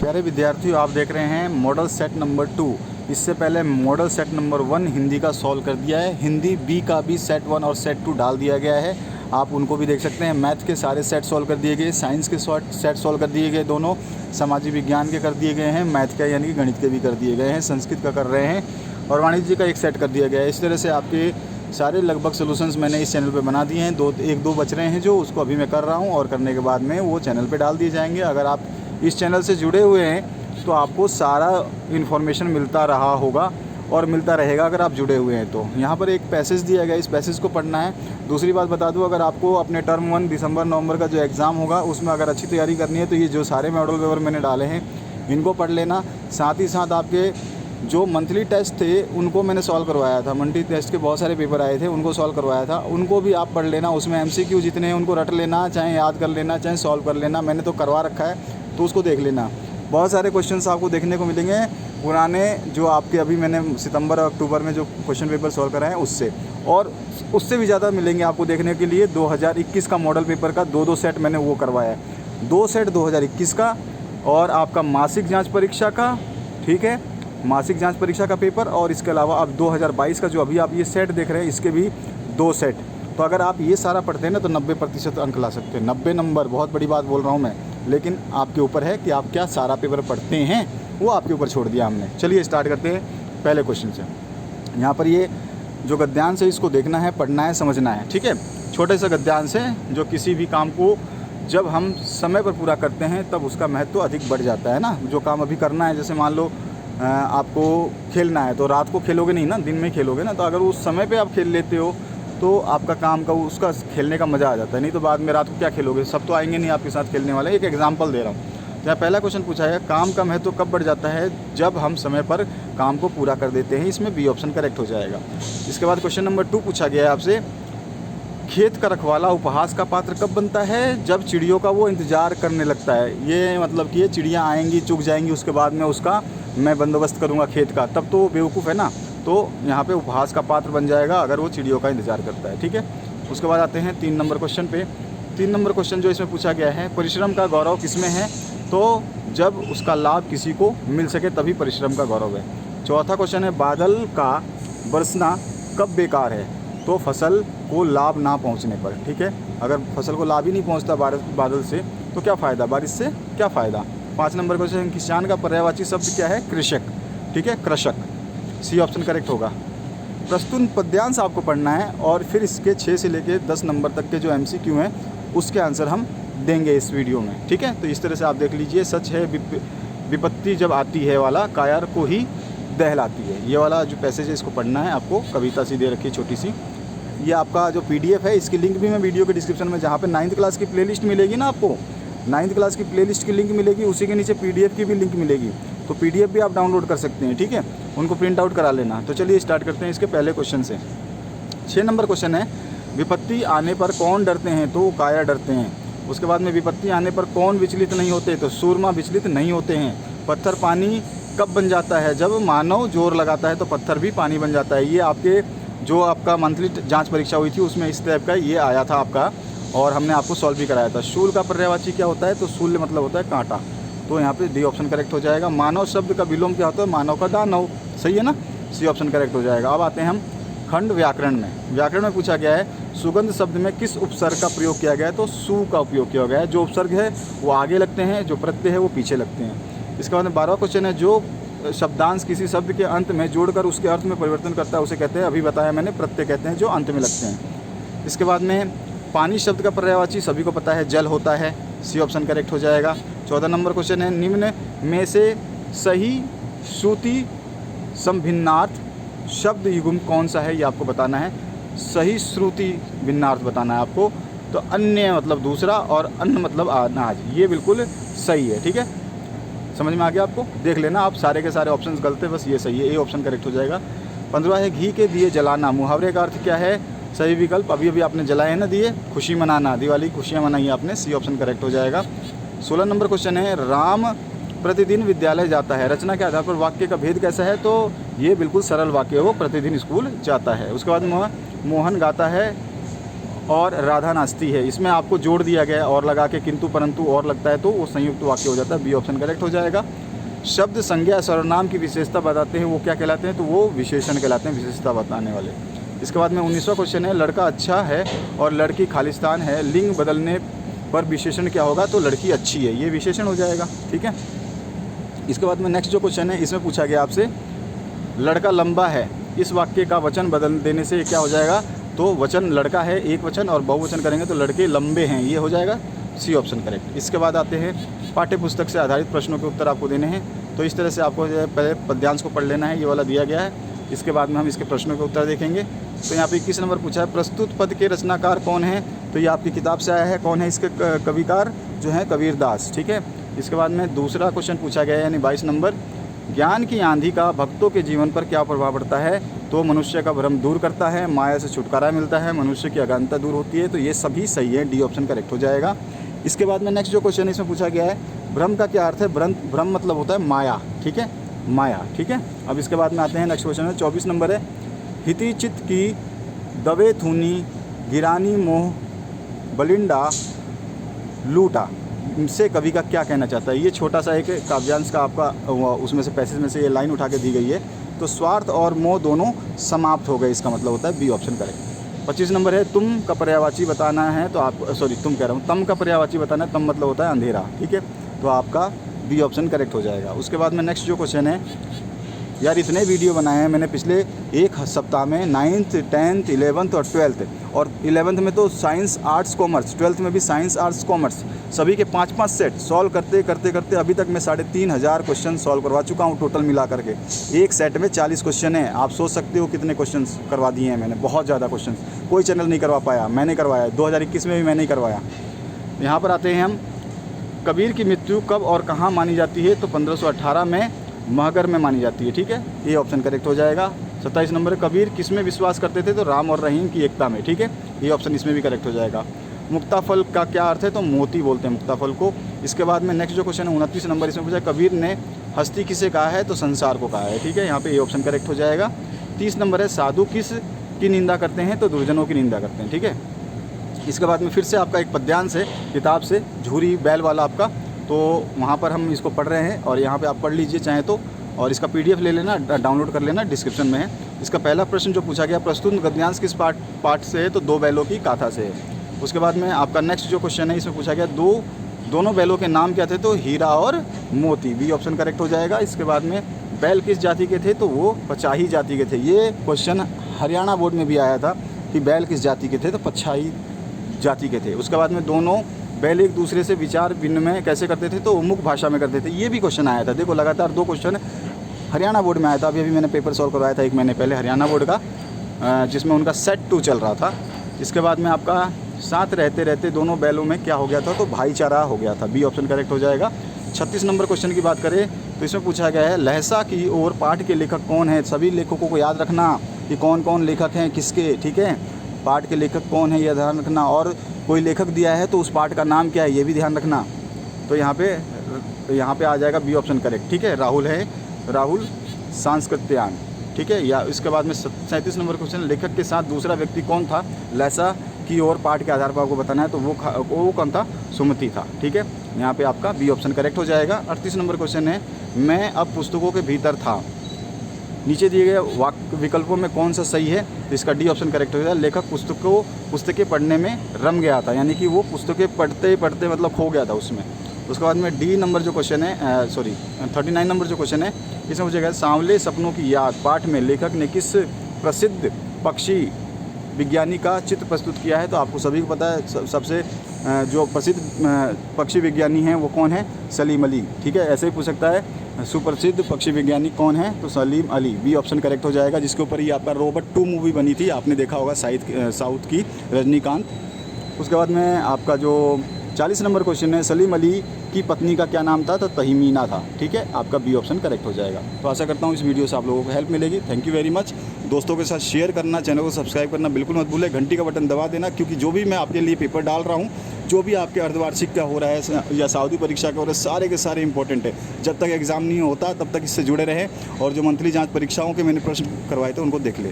प्यारे विद्यार्थियों, आप देख रहे हैं मॉडल सेट नंबर 2। इससे पहले मॉडल सेट नंबर 1 हिंदी का सॉल्व कर दिया है। हिंदी बी का भी सेट 1 और सेट 2 डाल दिया गया है, आप उनको भी देख सकते हैं। मैथ के सारे सेट सॉल्व कर दिए गए, साइंस के सेट सॉल्व कर दिए गए, दोनों सामाजिक विज्ञान के कर दिए गए हैं, मैथ का यानी कि गणित के भी कर दिए गए हैं, संस्कृत का कर रहे हैं और वाणिज्य का एक सेट कर दिया गया है। इस तरह से आपके सारे लगभग सोल्यूशंस मैंने इस चैनल पे बना दिए हैं। एक दो बच रहे हैं जो उसको अभी मैं कर रहा हूँ और करने के बाद में वो चैनल पे डाल दिए जाएंगे। अगर आप इस चैनल से जुड़े हुए हैं तो आपको सारा इन्फॉर्मेशन मिलता रहा होगा और मिलता रहेगा अगर आप जुड़े हुए हैं तो। यहाँ पर एक पैसेज दिया गया, इस पैसेज को पढ़ना है। दूसरी बात बता दूँ, अगर आपको अपने टर्म 1 दिसंबर नवंबर का जो एग्ज़ाम होगा उसमें अगर अच्छी तैयारी करनी है तो ये जो सारे मॉडल पेपर मैंने डाले हैं इनको पढ़ लेना। साथ ही साथ आपके जो मंथली टेस्ट थे उनको मैंने सॉल्व करवाया था। मंथली टेस्ट के बहुत सारे पेपर आए थे, उनको सॉल्व करवाया था, उनको भी आप पढ़ लेना। उसमें MCQ जितने हैं उनको रट लेना, चाहे याद कर लेना, चाहे सॉल्व कर लेना। मैंने तो करवा रखा है तो उसको देख लेना। बहुत सारे क्वेश्चंस आपको देखने को मिलेंगे पुराने, जो आपके अभी मैंने सितंबर और अक्टूबर में जो क्वेश्चन पेपर सॉल्व कराए हैं उससे, और उससे भी ज़्यादा मिलेंगे आपको देखने के लिए। 2021 का मॉडल पेपर का 2 सेट मैंने वो करवाया है। 2 सेट 2021 का और आपका मासिक जांच परीक्षा का, ठीक है, मासिक जांच परीक्षा का पेपर, और इसके अलावा अब 2022 का जो अभी आप ये सेट देख रहे हैं इसके भी 2 सेट। तो अगर आप ये सारा पढ़ते हैं ना तो 90% अंक ला सकते हैं। 90 नंबर, बहुत बड़ी बात बोल रहा हूँ मैं, लेकिन आपके ऊपर है कि आप क्या सारा पेपर पढ़ते हैं, वो आपके ऊपर छोड़ दिया हमने। चलिए स्टार्ट करते हैं पहले क्वेश्चन से। यहाँ पर ये जो गद्यांश है इसको देखना है, पढ़ना है, समझना है, ठीक है। छोटे से गद्यांश है जो किसी भी काम को जब हम समय पर पूरा करते हैं तब उसका महत्व अधिक बढ़ जाता है ना। जो काम अभी करना है, जैसे मान लो आपको खेलना है तो रात को खेलोगे नहीं ना, दिन में खेलोगे ना। तो अगर उस समय पे आप खेल लेते हो तो आपका काम का उसका खेलने का मज़ा आ जाता है। नहीं तो बाद में रात को क्या खेलोगे, सब तो आएंगे नहीं आपके साथ खेलने वाले। एक एग्जांपल दे रहा हूँ। जहाँ पहला क्वेश्चन पूछा है, काम का महत्व कब बढ़ जाता है? जब हम समय पर काम को पूरा कर देते हैं। इसमें बी ऑप्शन करेक्ट हो जाएगा। इसके बाद क्वेश्चन नंबर 2 पूछा गया है आपसे, खेत का रखवाला उपहास का पात्र कब बनता है? जब चिड़ियों का वो इंतज़ार करने लगता है। ये मतलब कि ये चिड़ियाँ आएंगी, चुग जाएंगी, उसके बाद में उसका मैं बंदोबस्त करूँगा खेत का, तब तो वो बेवकूफ़ है ना। तो यहाँ पे उपहास का पात्र बन जाएगा अगर वो चिड़ियों का इंतज़ार करता है, ठीक है। उसके बाद आते हैं 3 नंबर क्वेश्चन पे। 3 नंबर क्वेश्चन जो इसमें पूछा गया है, परिश्रम का गौरव किसमें है? तो जब उसका लाभ किसी को मिल सके तभी परिश्रम का गौरव है। चौथा क्वेश्चन है, बादल का बरसना कब बेकार है? तो फसल को लाभ ना पहुंचने पर, ठीक है। अगर फसल को लाभ ही नहीं पहुंचता बादल से तो क्या फ़ायदा, बारिश से क्या फ़ायदा। 5 नंबर क्वेश्चन, किसान का पर्यायवाची शब्द क्या है? कृषक, ठीक है, कृषक। सी ऑप्शन करेक्ट होगा। प्रस्तुत पद्यांश आपको पढ़ना है और फिर इसके 6 से लेकर 10 नंबर तक के जो MCQ हैं उसके आंसर हम देंगे इस वीडियो में, ठीक है। तो इस तरह से आप देख लीजिए। सच है विपत्ति जब आती है वाला कायर को ही दहलाती है, ये वाला जो पैसेज है इसको पढ़ना है आपको। कविता सी दे रखी है छोटी सी। ये आपका जो PDF है इसकी लिंक भी मैं वीडियो के डिस्क्रिप्शन में, जहाँ पे 9th क्लास की प्लेलिस्ट मिलेगी ना आपको, 9th क्लास की प्लेलिस्ट की लिंक मिलेगी, उसी के नीचे PDF की भी लिंक मिलेगी। तो PDF भी आप डाउनलोड कर सकते हैं, ठीक है, उनको प्रिंट आउट करा लेना। तो चलिए स्टार्ट करते हैं इसके पहले क्वेश्चन से। 6 नंबर क्वेश्चन है, विपत्ति आने पर कौन डरते हैं? तो कायर डरते हैं। उसके बाद में विपत्ति आने पर कौन विचलित नहीं होते? तो सूरमा विचलित नहीं होते हैं। पत्थर पानी कब बन जाता है? जब मानव जोर लगाता है तो पत्थर भी पानी बन जाता है। ये आपके जो आपका मंथली जांच परीक्षा हुई थी उसमें इस टाइप का ये आया था आपका, और हमने आपको सॉल्व भी कराया था। शूल का पर्यायवाची क्या होता है? तो शूल्य मतलब होता है कांटा। तो यहाँ पे डी ऑप्शन करेक्ट हो जाएगा। मानव शब्द का विलोम क्या होता है? मानव का दानव, सही है ना, सी ऑप्शन करेक्ट हो जाएगा। अब आते हैं हम खंड व्याकरण में। व्याकरण में पूछा गया है, सुगंध शब्द में किस उपसर्ग का प्रयोग किया गया है? तो सु का उपयोग किया गया है। जो उपसर्ग है वो आगे लगते हैं, जो प्रत्यय है वो पीछे लगते हैं। इसके बाद में 12वां क्वेश्चन है, जो शब्दांश किसी शब्द के अंत में जोड़कर उसके अर्थ में परिवर्तन करता है उसे कहते हैं, अभी बताया मैंने, प्रत्यय कहते हैं जो अंत में लगते हैं। इसके बाद में पानी शब्द का पर्यायवाची सभी को पता है जल होता है, सी ऑप्शन करेक्ट हो जाएगा। 14 नंबर क्वेश्चन है, निम्न में से सही श्रुति संभिन्नार्थ शब्द युग्म कौन सा है? ये आपको बताना है। सही श्रुति भिन्नार्थ बताना है आपको। तो अन्य मतलब दूसरा और अन्न मतलब अनाज, ये बिल्कुल सही है, ठीक है, समझ में आ गया आपको। देख लेना आप, सारे के सारे ऑप्शंस गलत है, बस ये सही है, ए ऑप्शन करेक्ट हो जाएगा। 15वां है, घी के दिए जलाना, मुहावरे का अर्थ क्या है? सही विकल्प, अभी अभी आपने जलाए हैं ना दिए, खुशी मनाना, दिवाली खुशियाँ मनाई आपने, सी ऑप्शन करेक्ट हो जाएगा। 16 नंबर क्वेश्चन है, राम प्रतिदिन विद्यालय जाता है, रचना के आधार पर वाक्य का भेद कैसा है? तो ये बिल्कुल सरल वाक्य है, वो प्रतिदिन स्कूल जाता है। उसके बाद मोहन गाता है और राधा नाचती है। इसमें आपको जोड़ दिया गया है और लगा के, किंतु परंतु और लगता है तो वो संयुक्त वाक्य हो जाता है। बी ऑप्शन करेक्ट हो जाएगा। शब्द संज्ञा सर्वनाम की विशेषता बताते हैं, वो क्या कहलाते हैं? तो वो विशेषण कहलाते हैं, विशेषता बताने वाले। इसके बाद में 19वां क्वेश्चन है, लड़का अच्छा है और लड़की खालिस्तान है, लिंग बदलने पर विशेषण क्या होगा? तो लड़की अच्छी है, ये विशेषण हो जाएगा। ठीक है। इसके बाद में नेक्स्ट जो क्वेश्चन है, इसमें पूछा गया आपसे, लड़का लंबा है, इस वाक्य का वचन बदल देने से क्या हो जाएगा? तो वचन लड़का है एक वचन और बहुवचन करेंगे तो लड़के लंबे हैं, ये हो जाएगा सी ऑप्शन करेक्ट। इसके बाद आते हैं पाठ्य पुस्तक से आधारित प्रश्नों के उत्तर आपको देने हैं। तो इस तरह से आपको पहले पद्यांश को पढ़ लेना है, ये वाला दिया गया है। इसके बाद में हम इसके प्रश्नों के उत्तर देखेंगे। तो यहाँ पे 21 नंबर पूछा है, प्रस्तुत पद के रचनाकार कौन है? तो ये आपकी किताब से आया है। कौन है इसके कविकार? जो है कबीर दास। ठीक है। इसके बाद में दूसरा क्वेश्चन पूछा गया है, यानी 22 नंबर, ज्ञान की आंधी का भक्तों के जीवन पर क्या प्रभाव पड़ता है? तो मनुष्य का भ्रम दूर करता है, माया से छुटकारा मिलता है, मनुष्य की अज्ञानता दूर होती है। तो ये सभी सही है, डी ऑप्शन करेक्ट हो जाएगा। इसके बाद में नेक्स्ट जो क्वेश्चन इसमें पूछा गया है, भ्रम का क्या अर्थ है? भ्रम मतलब होता है माया। ठीक है, माया। ठीक है। अब इसके बाद में आते हैं नेक्स्ट क्वेश्चन है, 24 नंबर है, हिति चित की दबे थूनी गिरानी मोह बलिंडा लूटा से कवि का क्या कहना चाहता है? ये छोटा सा एक काव्यांश का आपका उसमें से पैसेज में से ये लाइन उठा के दी गई है। तो स्वार्थ और मोह दोनों समाप्त हो गए, इसका मतलब होता है बी ऑप्शन करेक्ट। 25 नंबर है, तुम का पर्यायवाची बताना है, तो आप तुम कह रहा हूँ, तम का पर्यायवाची बताना है, तम मतलब होता है अंधेरा। ठीक है। तो आपका बी ऑप्शन करेक्ट हो जाएगा। उसके बाद में नेक्स्ट जो क्वेश्चन है, यार इतने वीडियो बनाए हैं मैंने पिछले एक सप्ताह में, 9th 10th 11th और 12th, और 11th में तो साइंस आर्ट्स कॉमर्स, 12th में भी साइंस आर्ट्स कॉमर्स, सभी के 5-5 सेट सॉल्व करते करते अभी तक मैं 3500 क्वेश्चन सॉल्व करवा चुका हूँ टोटल मिला करके। एक सेट में 40 क्वेश्चन है। आप सोच सकते हो कितने क्वेश्चन करवा दिए हैं मैंने, बहुत ज़्यादा क्वेश्चन। कोई चैनल नहीं करवा पाया, मैंने करवाया। 2021 में भी मैंने ही करवाया। यहाँ पर आते हैं हम, कबीर की मृत्यु कब और कहाँ मानी जाती है? तो 1518 में महगर में मानी जाती है। ठीक है, ये ऑप्शन करेक्ट हो जाएगा। 27 नंबर, कबीर किस में विश्वास करते थे? तो राम और रहीम की एकता में। ठीक है, ये ऑप्शन इसमें भी करेक्ट हो जाएगा। मुक्ताफल का क्या अर्थ है? तो मोती बोलते हैं मुक्ताफल को। इसके बाद में नेक्स्ट जो क्वेश्चन है 29 नंबर, इसमें पूछा कबीर ने हस्ती किसे कहा है? तो संसार को कहा है। ठीक है, यहाँ पे ये ऑप्शन करेक्ट हो जाएगा। 30 नंबर है, साधु किस की निंदा करते हैं? तो दुर्जनों की निंदा करते हैं। ठीक है। इसके बाद में फिर से आपका एक पद्यांश है किताब से, झूरी बैल वाला आपका, तो वहाँ पर हम इसको पढ़ रहे हैं और यहाँ पे आप पढ़ लीजिए चाहें तो, और इसका PDF ले लेना, डाउनलोड कर लेना, डिस्क्रिप्शन में है। इसका पहला प्रश्न जो पूछा गया, प्रस्तुत गद्यांश किस पाठ से है? तो दो बैलों की गाथा से है। उसके बाद में आपका नेक्स्ट जो क्वेश्चन है, इसमें पूछा गया दोनों बैलों के नाम क्या थे? तो हीरा और मोती, बी ऑप्शन करेक्ट हो जाएगा। इसके बाद में बैल किस जाति के थे? तो वो पचाही जाति के थे। ये क्वेश्चन हरियाणा बोर्ड में भी आया था कि बैल किस जाति के थे? तो पचाही जाति के थे। उसके बाद में दोनों बैल एक दूसरे से विचार विनिमय कैसे करते थे? तो मुख भाषा में करते थे। ये भी क्वेश्चन आया था। देखो लगातार 2 क्वेश्चन हरियाणा बोर्ड में आया था। अभी मैंने पेपर सॉल्व करवाया था 1 महीने पहले हरियाणा बोर्ड का, जिसमें उनका सेट 2 चल रहा था। इसके बाद में आपका साथ रहते रहते दोनों बैलों में क्या हो गया था? तो भाईचारा हो गया था, बी ऑप्शन करेक्ट हो जाएगा। 36 नंबर क्वेश्चन की बात करें तो इसमें पूछा गया है, लहसा की ओर पाठ के लेखक कौन है? सभी लेखकों को याद रखना कि कौन कौन लेखक हैं किसके। ठीक है, पाठ के लेखक कौन है यह ध्यान रखना, और कोई लेखक दिया है तो उस पाठ का नाम क्या है ये भी ध्यान रखना। तो यहाँ पे आ जाएगा बी ऑप्शन करेक्ट। ठीक है, राहुल है, राहुल सांस्कृत्यायन। ठीक है। या इसके बाद में 37 नंबर क्वेश्चन, लेखक के साथ दूसरा व्यक्ति कौन था? लहसा की ओर पाठ के आधार पर आपको बताना है, तो वो कौन था? सुमति था। ठीक है, यहाँ पे आपका बी ऑप्शन करेक्ट हो जाएगा। 38 नंबर क्वेश्चन है, मैं अब पुस्तकों के भीतर था, नीचे दिए गए विकल्पों में कौन सा सही है? तो इसका डी ऑप्शन करेक्ट हो जाएगा। लेखक पुस्तकें पढ़ने में रम गया था, यानी कि वो पुस्तकें पढ़ते पढ़ते मतलब खो गया था उसमें। उसके बाद में डी नंबर जो क्वेश्चन है 39 नंबर जो क्वेश्चन है, इसमें पूछेगा सांवले सपनों की याद पाठ में लेखक ने किस प्रसिद्ध पक्षी विज्ञानी का चित्र प्रस्तुत किया है? तो आपको सभी को पता है, सबसे जो प्रसिद्ध पक्षी विज्ञानी हैं वो कौन है? सलीम अली। ठीक है, ऐसे ही पूछ सकता है सुप्रसिद्ध पक्षी वैज्ञानिक कौन है? तो Salim Ali, B option correct हो जाएगा। जिसके ऊपर ये आपका रोबोट 2 मूवी बनी थी, आपने देखा होगा, साउथ की, रजनीकांत। उसके बाद में आपका जो 40 नंबर क्वेश्चन है, सलीम अली की पत्नी का क्या नाम था? तो तहमीना था। ठीक है, आपका बी ऑप्शन करेक्ट हो जाएगा। तो आशा करता हूँ इस वीडियो से आप लोगों को हेल्प मिलेगी। Thank you very much. दोस्तों के साथ शेयर करना, चैनल को सब्सक्राइब करना बिल्कुल मत भूलें, घंटी का बटन दबा देना, क्योंकि जो भी मैं आपके लिए पेपर डाल रहा हूँ, जो भी आपके अर्धवार्षिक का हो रहा है या साउदी परीक्षा का हो रहा है, सारे के सारे इंपॉर्टेंट है। जब तक एग्ज़ाम नहीं होता तब तक इससे जुड़े रहें, और जो मंथली जांच परीक्षाओं के मैंने प्रश्न करवाए थे उनको देख लें।